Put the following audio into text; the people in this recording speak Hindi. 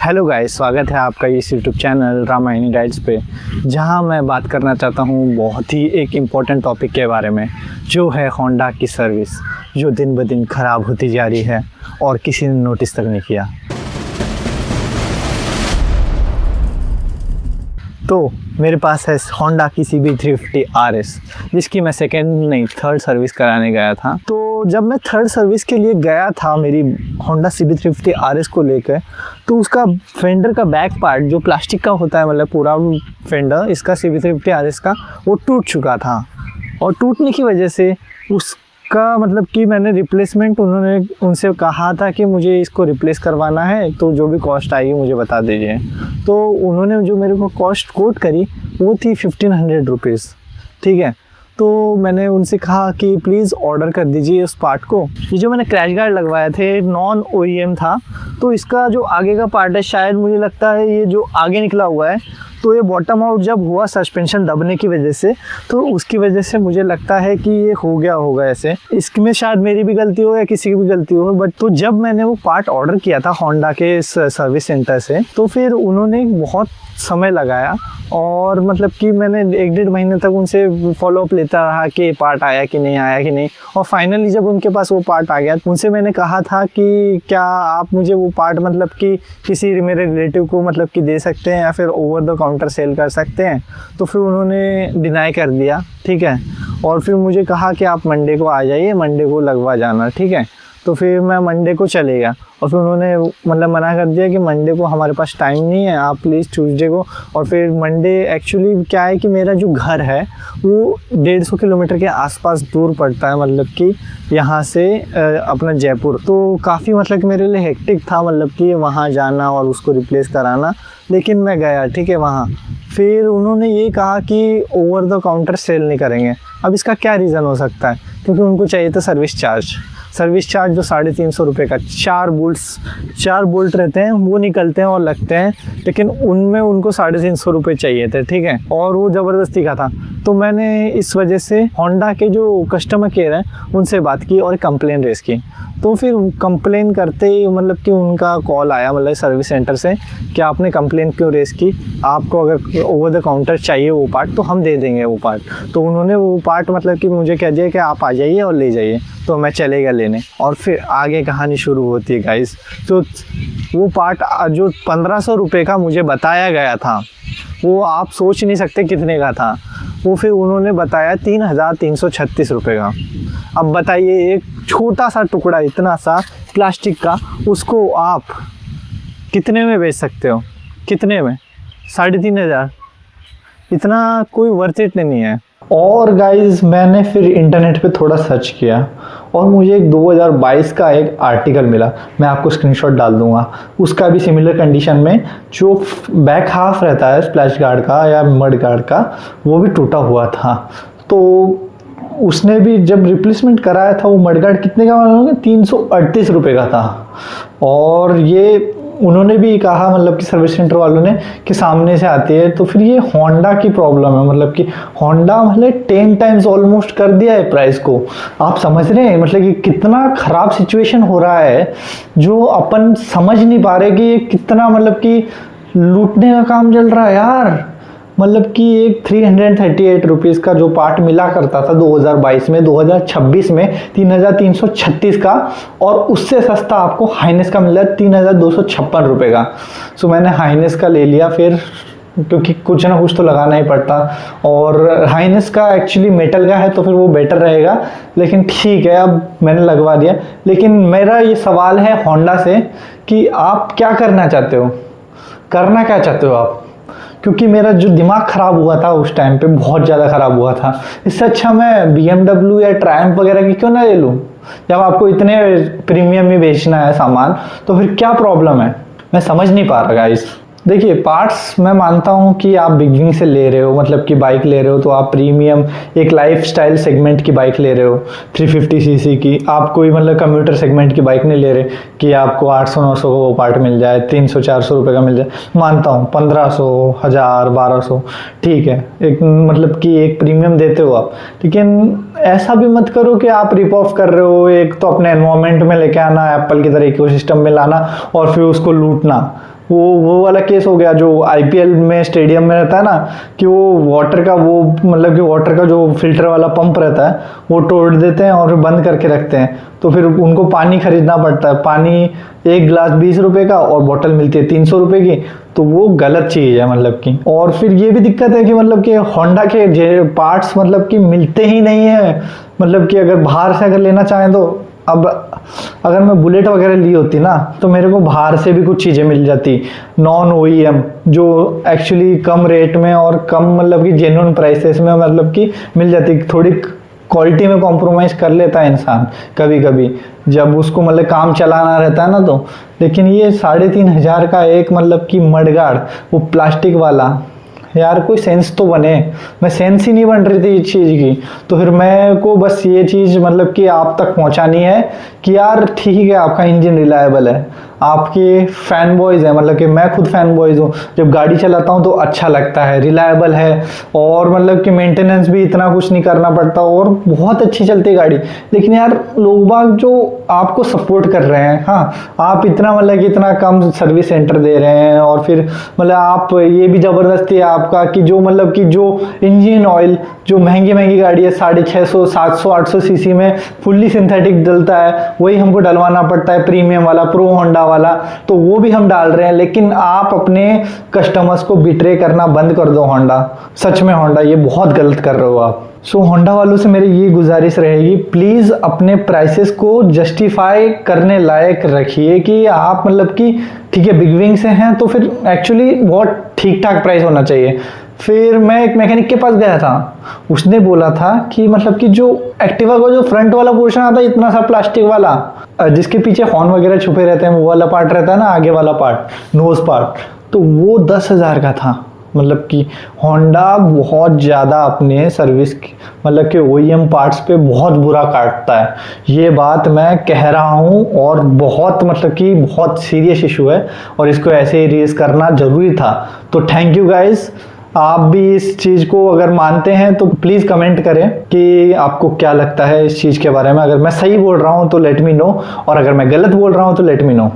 हेलो गाइस, स्वागत है आपका इस यूट्यूब चैनल रामायणी राइड्स पे, जहां मैं बात करना चाहता हूं बहुत ही एक इम्पॉर्टेंट टॉपिक के बारे में, जो है होंडा की सर्विस, जो दिन ब दिन ख़राब होती जा रही है और किसी ने नोटिस तक नहीं किया। तो मेरे पास है होंडा की CB350 RS, जिसकी मैं सेकेंड नहीं थर्ड सर्विस कराने गया था। तो जब मैं थर्ड सर्विस के लिए गया था मेरी होंडा CB350 RS को लेकर, तो उसका फेंडर का बैक पार्ट जो प्लास्टिक का होता है, मतलब पूरा फेंडर इसका CB350 RS का, वो टूट चुका था। और टूटने की वजह से उसका मतलब कि मैंने रिप्लेसमेंट, उन्होंने उनसे कहा था कि मुझे इसको रिप्लेस करवाना है, तो जो भी कॉस्ट आएगी मुझे बता दीजिए। तो उन्होंने जो मेरे को कॉस्ट कोट करी वो थी 1500 रुपीज़, ठीक है। तो मैंने उनसे कहा कि प्लीज़ ऑर्डर कर दीजिए उस पार्ट को। ये जो मैंने क्रैश गार्ड लगवाए थे नॉन OEM था, तो इसका जो आगे का पार्ट है, शायद मुझे लगता है ये जो आगे निकला हुआ है, तो ये बॉटम आउट जब हुआ सस्पेंशन दबने की वजह से, तो उसकी वजह से मुझे लगता है कि ये हो गया होगा ऐसे। इसमें शायद मेरी भी गलती हो या किसी की भी गलती हो, बट तो जब मैंने वो पार्ट ऑर्डर किया था होंडा के सर्विस सेंटर से, तो फिर उन्होंने बहुत समय लगाया और मतलब कि मैंने 1-1.5 महीने तक उनसे फॉलोअप लेता रहा कि पार्ट आया कि नहीं। और फाइनली जब उनके पास वो पार्ट आ गया, उनसे मैंने कहा था कि क्या आप मुझे वो पार्ट मतलब कि किसी मेरे रिलेटिव को मतलब कि दे सकते हैं या फिर ओवर द काउंटर सेल कर सकते हैं। तो फिर उन्होंने डिनाई कर दिया, ठीक है। और फिर मुझे कहा कि आप मंडे को आ जाइए, मंडे को लगवा जाना, ठीक है। तो फिर मैं मंडे को चले गया और फिर उन्होंने मतलब मना कर दिया कि मंडे को हमारे पास टाइम नहीं है, आप प्लीज़ ट्यूसडे को। और फिर मंडे एक्चुअली क्या है कि मेरा जो घर है वो 150 किलोमीटर के आसपास दूर पड़ता है, मतलब कि यहाँ से अपना जयपुर। तो काफ़ी मतलब कि मेरे लिए हेक्टिक था, मतलब कि वहाँ जाना और उसको रिप्लेस कराना। लेकिन मैं गया, ठीक है, वहाँ। फिर उन्होंने ये कहा कि ओवर द काउंटर सेल नहीं करेंगे। अब इसका क्या रीज़न हो सकता है, क्योंकि उनको चाहिए था सर्विस चार्ज जो 350 रुपये का। 4 बोल्ट रहते हैं, वो निकलते हैं और लगते हैं, लेकिन उनमें उनको 350 रुपये चाहिए थे, ठीक है। और वो ज़बरदस्ती का था। तो मैंने इस वजह से होंडा के जो कस्टमर केयर है उनसे बात की और कंप्लेन रेज़ की। तो फिर कंप्लेन करते ही मतलब कि उनका कॉल आया, मतलब सर्विस सेंटर से, कि आपने कंप्लेन क्यों रेज़ की, आपको अगर ओवर द काउंटर चाहिए वो पार्ट तो हम दे देंगे वो पार्ट। तो उन्होंने वो पार्ट मतलब कि मुझे कह दिया कि आप आ जाइए और ले जाइए। तो मैं चले गया लेने, और फिर आगे कहानी शुरू होती है गाइस। तो वो पार्ट जो 1500 रुपये का मुझे बताया गया था, वो आप सोच नहीं सकते कितने का था। वो फिर उन्होंने बताया 3336 रुपये का। अब बताइए, एक छोटा सा टुकड़ा इतना सा प्लास्टिक का, उसको आप कितने में बेच सकते हो? कितने में? 3500। इतना कोई वर्थ इट नहीं है। और गाइस मैंने फिर इंटरनेट पे थोड़ा सर्च किया और मुझे एक 2022 का एक आर्टिकल मिला, मैं आपको स्क्रीनशॉट डाल दूंगा। उसका भी सिमिलर कंडीशन में जो बैक हाफ रहता है स्प्लैश गार्ड का या मड गार्ड का, वो भी टूटा हुआ था। तो उसने भी जब रिप्लेसमेंट कराया था, वो मड गार्ड कितने का मालूम, 338 रुपये का था। और ये उन्होंने भी कहा, मतलब कि सर्विस सेंटर वालों ने, कि सामने से आती है। तो फिर ये होंडा की प्रॉब्लम है, मतलब कि होंडा मतलब 10 टाइम्स ऑलमोस्ट कर दिया है प्राइस को। आप समझ रहे हैं मतलब कि कितना ख़राब सिचुएशन हो रहा है, जो अपन समझ नहीं पा रहे कि ये कितना मतलब कि लूटने का काम चल रहा है यार। मतलब कि एक 338 रुपीज़ का जो पार्ट मिला करता था 2022 में, 2026 में 3336 का, और उससे सस्ता आपको हाइनेस का मिल रहा है 3256 रुपये का। सो मैंने हाइनेस का ले लिया फिर, क्योंकि कुछ ना कुछ तो लगाना ही पड़ता। और हाइनेस का एक्चुअली मेटल का है, तो फिर वो बेटर रहेगा, लेकिन ठीक है, अब मैंने लगवा दिया। लेकिन मेरा ये सवाल है होंडा से कि आप क्या करना चाहते हो, करना क्या चाहते हो आप? क्योंकि मेरा जो दिमाग ख़राब हुआ था उस टाइम पे, बहुत ज़्यादा ख़राब हुआ था। इससे अच्छा मैं BMW या ट्रायम्फ वगैरह की क्यों ना ले लूँ, जब आपको इतने प्रीमियम में बेचना है सामान। तो फिर क्या प्रॉब्लम है, मैं समझ नहीं पा रहा गाइस। देखिए, पार्ट्स मैं मानता हूँ कि आप बिगिनिंग से ले रहे हो, मतलब कि बाइक ले रहे हो, तो आप प्रीमियम एक लाइफस्टाइल सेगमेंट की बाइक ले रहे हो 350 सीसी की। आप कोई मतलब कम्यूटर सेगमेंट की बाइक नहीं ले रहे कि आपको 800-900 का वो पार्ट मिल जाए, 300-400 रुपये का मिल जाए। मानता हूँ 1500, 1000, 1200, ठीक है, एक मतलब कि एक प्रीमियम देते हो आप। लेकिन ऐसा भी मत करो कि आप रिप ऑफ कर रहे हो। एक तो अपने एनवायरनमेंट में लेके आना, एप्पल की तरह इकोसिस्टम में लाना, और फिर उसको लूटना। वो वाला केस हो गया जो आईपीएल में स्टेडियम में रहता है ना, कि वो वाटर का वो मतलब कि वाटर का जो फिल्टर वाला पंप रहता है वो तोड़ देते हैं और फिर बंद करके रखते हैं, तो फिर उनको पानी खरीदना पड़ता है। पानी एक गिलास 20 रुपए का और बोतल मिलती है 300 रुपए की, तो वो गलत चीज़ है मतलब कि। और फिर ये भी दिक्कत है कि मतलब कि होंडा के पार्ट्स मतलब कि मिलते ही नहीं है, मतलब कि अगर बाहर से अगर लेना चाहें तो अब अगर मैं बुलेट वगैरह ली होती ना तो मेरे को बाहर से भी कुछ चीज़ें मिल जाती नॉन ओईएम, जो एक्चुअली कम रेट में और कम मतलब कि जेन्युइन प्राइसेस में मतलब कि मिल जाती। थोड़ी क्वालिटी में कॉम्प्रोमाइज़ कर लेता है इंसान कभी कभी जब उसको मतलब काम चलाना रहता है ना तो। लेकिन ये 3,500 का एक मतलब कि मडगाड़, वो प्लास्टिक वाला, यार कोई सेंस तो बने। मैं सेंस ही नहीं बन रही थी इस चीज़ की, तो फिर मैं को बस ये चीज़ मतलब कि आप तक पहुंचानी है कि यार ठीक है आपका इंजन रिलायबल है, आपके फैन बॉयज़ हैं, मतलब कि मैं खुद फैन बॉयज़ हूँ, जब गाड़ी चलाता हूँ तो अच्छा लगता है, रिलायबल है और मतलब कि मेंटेनेंस भी इतना कुछ नहीं करना पड़ता और बहुत अच्छी चलती है गाड़ी। लेकिन यार लोग बाग जो आपको सपोर्ट कर रहे हैं, हाँ आप इतना मतलब कि इतना कम सर्विस सेंटर दे रहे हैं और फिर मतलब आप ये भी ज़बरदस्ती है आपका कि जो मतलब कि जो इंजन ऑयल जो महंगी गाड़ी है 650 700 800 सीसी में फुल्ली सिंथेटिक डलता है, वही हमको डलवाना पड़ता है प्रीमियम वाला प्रो होंडा वाला, तो वो भी हम डाल रहे हैं। लेकिन आप अपने कस्टमर्स को बिट्रे करना बंद कर दो होंडा, सच में होंडा ये बहुत गलत कर रहे हो आप। सो होंडा वालों से मेरी ये गुजारिश रहेगी, प्लीज़ अपने प्राइसेस को जस्टिफाई करने लायक रखिए कि आप मतलब कि ठीक है बिग विंग से हैं तो फिर एक्चुअली बहुत ठीक ठाक प्राइस होना चाहिए। फिर मैं एक मैकेनिक के पास गया था, उसने बोला था कि मतलब कि जो एक्टिवा का जो फ्रंट वाला पोर्शन आता है इतना सा प्लास्टिक वाला, जिसके पीछे हॉर्न वगैरह छुपे रहते हैं, वो वाला पार्ट रहता है ना आगे वाला पार्ट नोज पार्ट, तो वो 10,000 का था। मतलब कि होंडा बहुत ज़्यादा अपने सर्विस मतलब कि ओईएम पार्ट्स पे बहुत बुरा काटता है, ये बात मैं कह रहा हूँ और बहुत मतलब कि बहुत सीरियस इशू है और इसको ऐसे ही रेज करना ज़रूरी था। तो थैंक यू गाइस, आप भी इस चीज़ को अगर मानते हैं तो प्लीज़ कमेंट करें कि आपको क्या लगता है इस चीज़ के बारे में। अगर मैं सही बोल रहा हूँ तो लेट मी नो, और अगर मैं गलत बोल रहा हूँ तो लेट मी नो।